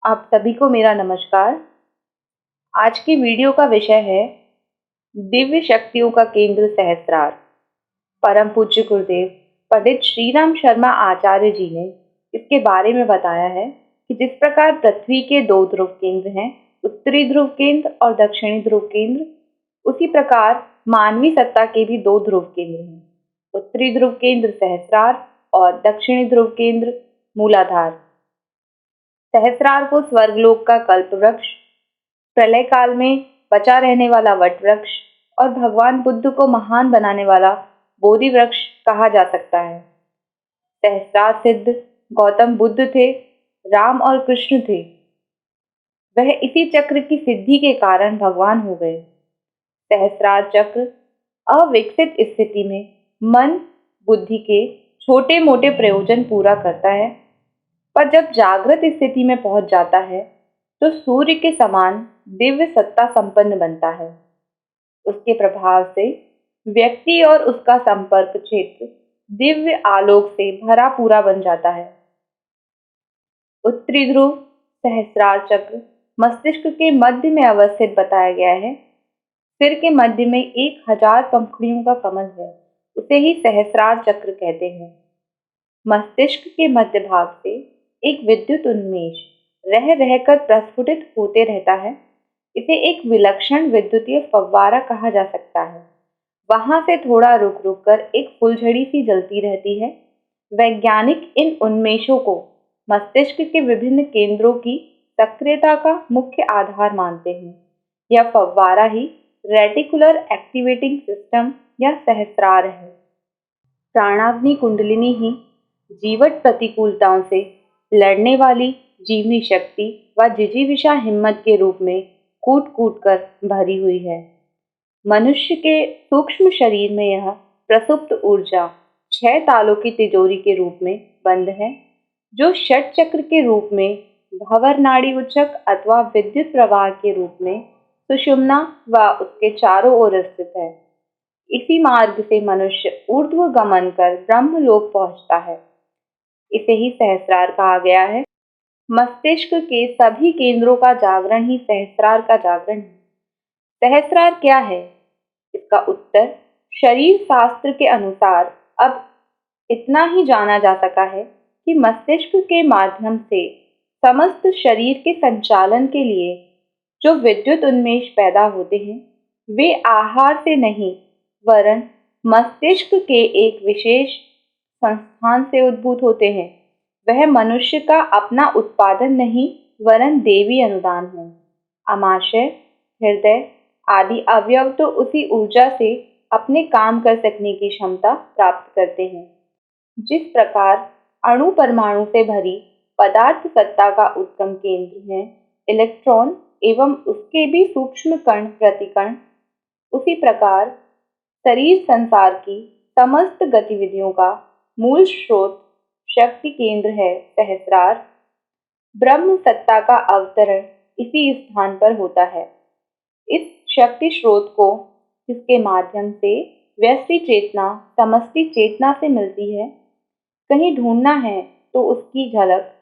आप सभी को मेरा नमस्कार। आज की वीडियो का विषय है दिव्य शक्तियों का केंद्र सहस्त्रार। परम पूज्य गुरुदेव पंडित श्रीराम शर्मा आचार्य जी ने इसके बारे में बताया है कि जिस प्रकार पृथ्वी के दो ध्रुव केंद्र हैं, उत्तरी ध्रुव केंद्र और दक्षिणी ध्रुव केंद्र, उसी प्रकार मानवी सत्ता के भी दो ध्रुव केंद्र हैं। उत्तरी ध्रुव केंद्र सहस्त्रार और दक्षिणी ध्रुव केंद्र मूलाधार। सहस्रार को स्वर्गलोक का कल्प वृक्ष, प्रलय काल में बचा रहने वाला वट वृक्ष और भगवान बुद्ध को महान बनाने वाला बोधि वृक्ष कहा जा सकता है। सहस्रार सिद्ध गौतम बुद्ध थे, राम और कृष्ण थे। वह इसी चक्र की सिद्धि के कारण भगवान हो गए। सहस्रार चक्र अविकसित स्थिति में मन बुद्धि के छोटे मोटे प्रयोजन पूरा करता है, पर जब जागृत स्थिति में पहुंच जाता है तो सूर्य के समान दिव्य सत्ता संपन्न बनता है। उसके प्रभाव से व्यक्ति और उसका संपर्क क्षेत्र दिव्य आलोक से भरा पूरा बन जाता है। उत्तरी ध्रुव सहस्रार चक्र मस्तिष्क के मध्य में अवस्थित बताया गया है। सिर के मध्य में 1000 पंखुड़ियों का कमल है, उसे ही सहस्रार चक्र कहते हैं। मस्तिष्क के मध्य भाग से एक विद्युत उन्मेष रह रहकर प्रस्फुटित होते रहता है। इसे एक विलक्षण विद्युतीय फव्वारा कहा जा सकता है। वहां से थोड़ा रुक रुक कर एक फुलझड़ी सी जलती रहती है। वैज्ञानिक इन उन्मेषों को मस्तिष्क के विभिन्न केंद्रों की सक्रियता का मुख्य आधार मानते हैं। यह फव्वारा ही रेटिकुलर एक्टिवेटिंग सिस्टम या सहस्रार है। प्राणाग्नि कुंडलिनी ही जीवट प्रतिकूलताओं से लड़ने वाली जीवनी शक्ति व जिजीविषा हिम्मत के रूप में कूट कूट कर भरी हुई है। मनुष्य के सूक्ष्म शरीर में यह प्रसुप्त ऊर्जा 6 तालों की तिजोरी के रूप में बंद है, जो षट चक्र के रूप में भंवर नाड़ी उच्चक अथवा विद्युत प्रवाह के रूप में सुषुम्ना व उसके चारों ओर स्थित है। इसी मार्ग से मनुष्य ऊर्ध्व गमन कर ब्रह्मलोक पहुंचता है। इसे ही सहस्रार कहा गया है। मस्तिष्क के सभी केंद्रों का जागरण ही सहस्रार का जागरण है। सहस्रार क्या है? इसका उत्तर शरीर शास्त्र के अनुसार अब इतना ही जाना जा सका है कि मस्तिष्क के माध्यम से समस्त शरीर के संचालन के लिए जो विद्युत उन्मेष पैदा होते हैं, वे आहार से नहीं वरन मस्तिष्क के एक विशेष संस्थान से उद्भूत होते हैं। वह मनुष्य का अपना उत्पादन नहीं वरन देवी अनुदान है। आमाशय, हृदय आदि अवयव तो उसी ऊर्जा से अपने काम कर सकने की क्षमता प्राप्त करते हैं। जिस प्रकार अणु परमाणु से भरी पदार्थ सत्ता का उत्तम केंद्र है इलेक्ट्रॉन एवं उसके भी सूक्ष्म कण प्रतिकण, उसी प्रकार शरीर संसार की समस्त गतिविधियों का मूल स्रोत शक्ति केंद्र है सहस्रार। ब्रह्म सत्ता का अवतरण इसी स्थान पर होता है। इस शक्ति स्रोत को, जिसके माध्यम से व्यष्टि चेतना समष्टि चेतना से मिलती है, कहीं ढूंढना है तो उसकी झलक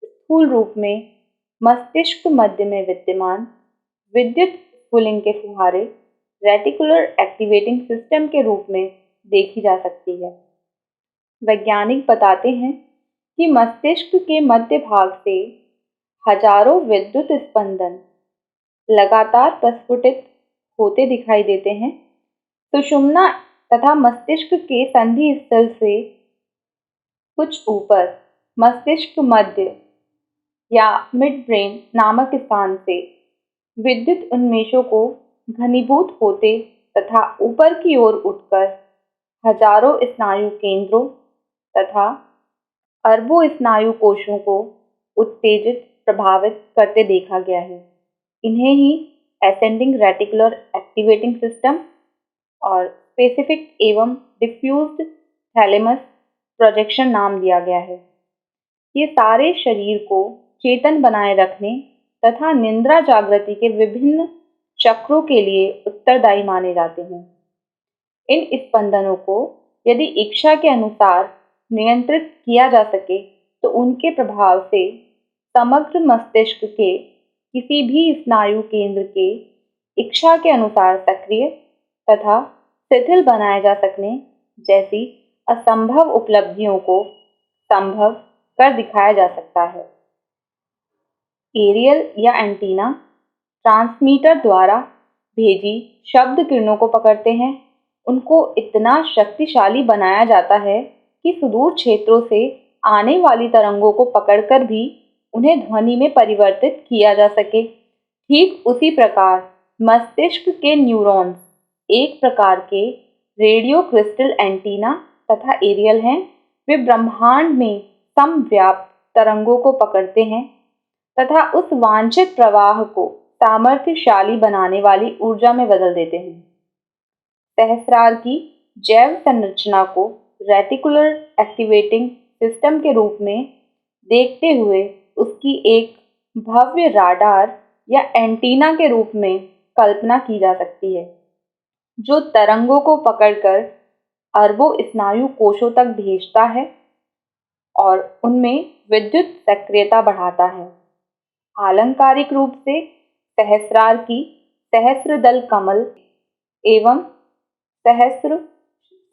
स्थूल रूप में मस्तिष्क मध्य में विद्यमान विद्युत स्फुलिंग के फुहारे रेटिकुलर एक्टिवेटिंग सिस्टम के रूप में देखी जा सकती है। वैज्ञानिक बताते हैं कि मस्तिष्क के मध्य भाग से हजारों विद्युत स्पंदन लगातार प्रस्फुटित होते दिखाई देते हैं। सुषुम्ना तथा मस्तिष्क के संधि स्थल से कुछ ऊपर मस्तिष्क मध्य या मिड ब्रेन नामक स्थान से विद्युत उन्मेषों को घनीभूत होते तथा ऊपर की ओर उठकर हजारों स्नायु केंद्रों तथा अरबों स्नायु कोशों को उत्तेजित प्रभावित करते देखा गया है। इन्हें ही एसेंडिंग रेटिकुलर एक्टिवेटिंग सिस्टम और स्पेसिफिक एवं डिफ्यूज्ड थैलेमस प्रोजेक्शन नाम दिया गया है। ये सारे शरीर को चेतन बनाए रखने तथा निद्रा जागृति के विभिन्न चक्रों के लिए उत्तरदायी माने जाते हैं। इन स्पंदनों को यदि इच्छा के अनुसार नियंत्रित किया जा सके तो उनके प्रभाव से समग्र मस्तिष्क के किसी भी स्नायु केंद्र के इच्छा के अनुसार सक्रिय तथा शिथिल बनाए जा सकने जैसी असंभव उपलब्धियों को संभव कर दिखाया जा सकता है। एरियल या एंटीना ट्रांसमीटर द्वारा भेजी शब्द किरणों को पकड़ते हैं। उनको इतना शक्तिशाली बनाया जाता है कि सुदूर क्षेत्रों से आने वाली तरंगों को पकड़कर भी उन्हें ध्वनि में परिवर्तित किया जा सके। ठीक उसी प्रकार मस्तिष्क के न्यूरॉन्स एक प्रकार के रेडियो क्रिस्टल एंटीना तथा एरियल हैं। वे ब्रह्मांड में समव्याप्त तरंगों को पकड़ते हैं तथा उस वांछित प्रवाह को सामर्थ्यशाली बनाने वाली ऊर्जा में बदल देते हैं। सहस्रार की जैव संरचना को रेटिकुलर एक्टिवेटिंग सिस्टम के रूप में देखते हुए उसकी एक भव्य राडार या एंटीना के रूप में कल्पना की जा सकती है, जो तरंगों को पकड़कर अरबों स्नायु कोशों तक भेजता है और उनमें विद्युत सक्रियता बढ़ाता है। आलंकारिक रूप से सहस्रार की सहस्रदल कमल एवं सहस्र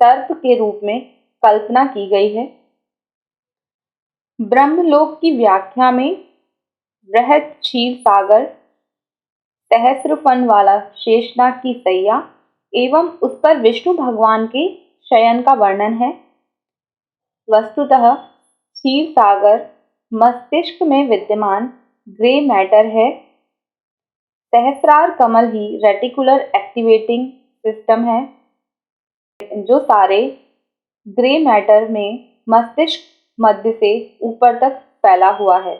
सर्प के रूप में कल्पना की गई है। ब्रह्मलोक की व्याख्या में बृहद क्षीर सागर, सहस्र फन वाला शेषनाग की सैया एवं उस पर विष्णु भगवान के शयन का वर्णन है। वस्तुतः क्षीर सागर मस्तिष्क में विद्यमान ग्रे मैटर है। सहस्रार कमल ही रेटिकुलर एक्टिवेटिंग सिस्टम है, जो सारे ग्रे मैटर में मस्तिष्क मध्य से ऊपर तक फैला हुआ है।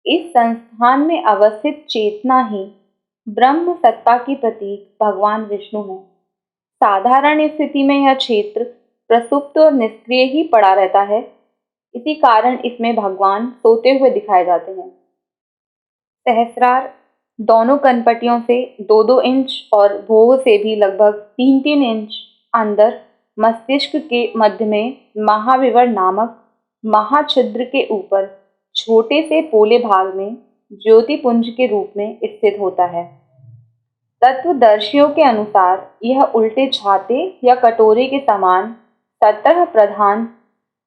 इस संस्थान में अवस्थित चेतना ही ब्रह्म सत्ता की प्रतीक भगवान विष्णु है। साधारण स्थिति में यह क्षेत्र प्रसुप्त और निष्क्रिय ही पड़ा रहता है। इसी कारण इसमें भगवान सोते हुए दिखाए जाते हैं। सहस्रार दोनों कनपटियों से 2-2 इंच और भोह से भी लगभग 3-3 इंच अंदर मस्तिष्क के मध्य में महाविवर नामक महाछिद्र के ऊपर छोटे से पोले भाग में ज्योतिपुंज के रूप में स्थित होता है। तत्वदर्शियों के अनुसार यह उल्टे छाते या कटोरे के समान 17 प्रधान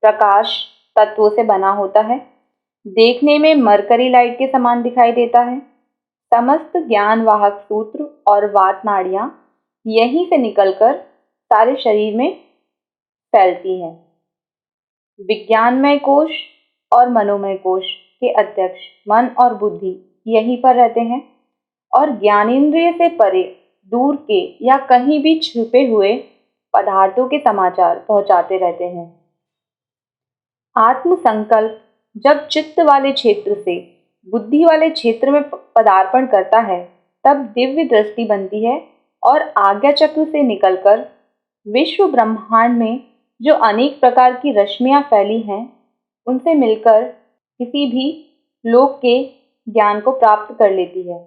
प्रकाश तत्वों से बना होता है। देखने में मरकरी लाइट के समान दिखाई देता है। समस्त ज्ञान वाहक सूत्र और वात नाड़ियां यहीं से निकलकर सारे शरीर में फैलती हैं। विज्ञानमय कोश और मनोमय कोश के अध्यक्ष मन और बुद्धि यहीं पर रहते हैं और ज्ञानेंद्रिय से परे दूर के या कहीं भी छुपे हुए पदार्थों के समाचार पहुंचाते रहते हैं। आत्म संकल्प जब चित्त वाले क्षेत्र से बुद्धि वाले क्षेत्र में पदार्पण करता है, तब दिव्य दृष्टि बनती है और आज्ञा चक्र से निकलकर विश्व ब्रह्मांड में जो अनेक प्रकार की रश्मियां फैली हैं, उनसे मिलकर किसी भी लोक के ज्ञान को प्राप्त कर लेती है।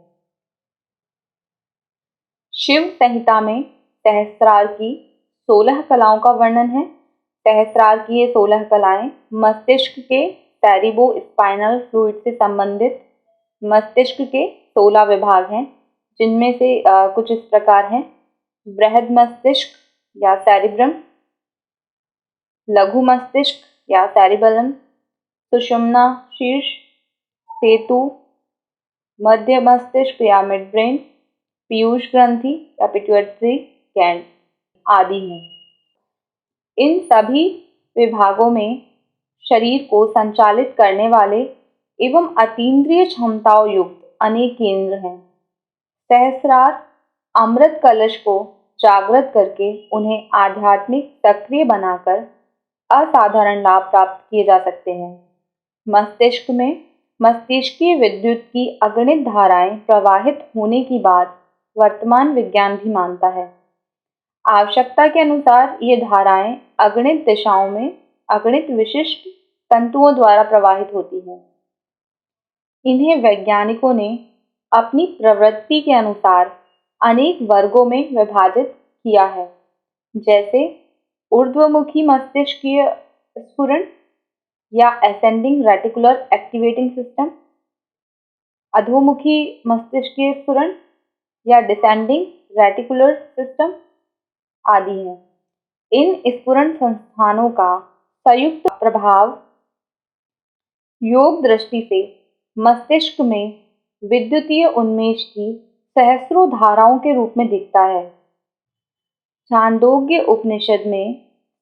शिव संहिता में सहस्रार की 16 कलाओं का वर्णन है। सहस्रार की ये 16 कलाएं मस्तिष्क के सेरिबो स्पाइनल फ्लूइड से संबंधित मस्तिष्क के 16 विभाग हैं, जिनमें से कुछ इस प्रकार हैं: बृहद मस्तिष्क या सेरिब्रम, लघु मस्तिष्क या सेरिबेलम, सुषुम्ना शीर्ष, सेतु, मध्य मस्तिष्क या मिड ब्रेन, पीयूष ग्रंथि या पिट्यूटरी ग्लैंड आदि हैं। इन सभी विभागों में शरीर को संचालित करने वाले एवं अतीन्द्रिय क्षमताओं युक्त अनेक केंद्र हैं। सहस्रार अमृत कलश को जागृत करके उन्हें आध्यात्मिक सक्रिय बनाकर असाधारण लाभ प्राप्त किए जा सकते हैं। मस्तिष्क में मस्तिष्कीय विद्युत की अगणित धाराएं प्रवाहित होने की बात वर्तमान विज्ञान भी मानता है। आवश्यकता के अनुसार ये धाराएं अगणित दिशाओं में अगणित विशिष्ट तंतुओं द्वारा प्रवाहित होती हैं। इन्हें वैज्ञानिकों ने अपनी प्रवृत्ति के अनुसार अनेक वर्गों में विभाजित किया है, जैसे ऊर्ध्वमुखी मस्तिष्कीय स्फुरण, या असेंडिंग रेटिकुलर एक्टिवेटिंग सिस्टम, अधोमुखी मस्तिष्कीय स्फुरण या डिसेंडिंग रेटिकुलर सिस्टम आदि हैं। इन स्फुरण संस्थानों का संयुक्त प्रभाव योग दृष्टि से मस्तिष्क में विद्युतीय उन्मेष की सहस्रों धाराओं के रूप में दिखता है। छांदोग्य उपनिषद में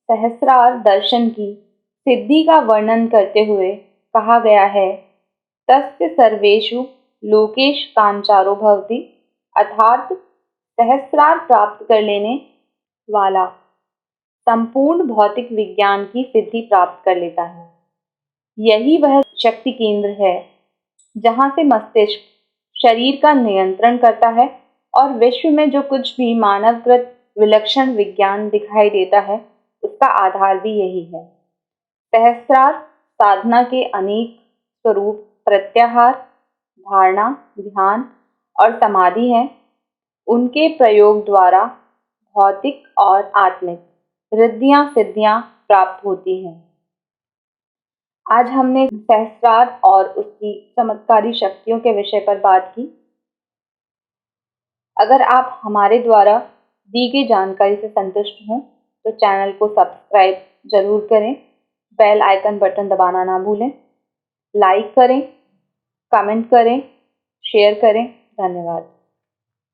सहस्रार दर्शन की सिद्धि का वर्णन करते हुए कहा गया है, तस्य सर्वेषु लोकेश कांचारो भवति, अर्थात सहस्रार प्राप्त कर लेने वाला संपूर्ण भौतिक विज्ञान की सिद्धि प्राप्त कर लेता है। यही वह शक्ति केंद्र है जहाँ से मस्तिष्क शरीर का नियंत्रण करता है और विश्व में जो कुछ भी मानवकृत विलक्षण विज्ञान दिखाई देता है उसका आधार भी यही है। सहस्रार साधना के अनेक स्वरूप प्रत्याहार, धारणा, ध्यान और समाधि हैं। उनके प्रयोग द्वारा भौतिक और आत्मिक रिद्धियां सिद्धियां प्राप्त होती हैं। आज हमने सहस्रार और उसकी चमत्कारी शक्तियों के विषय पर बात की। अगर आप हमारे द्वारा दी गई जानकारी से संतुष्ट हों तो चैनल को सब्सक्राइब जरूर करें, बेल आइकन बटन दबाना ना भूलें, लाइक करें, कमेंट करें, शेयर करें। धन्यवाद।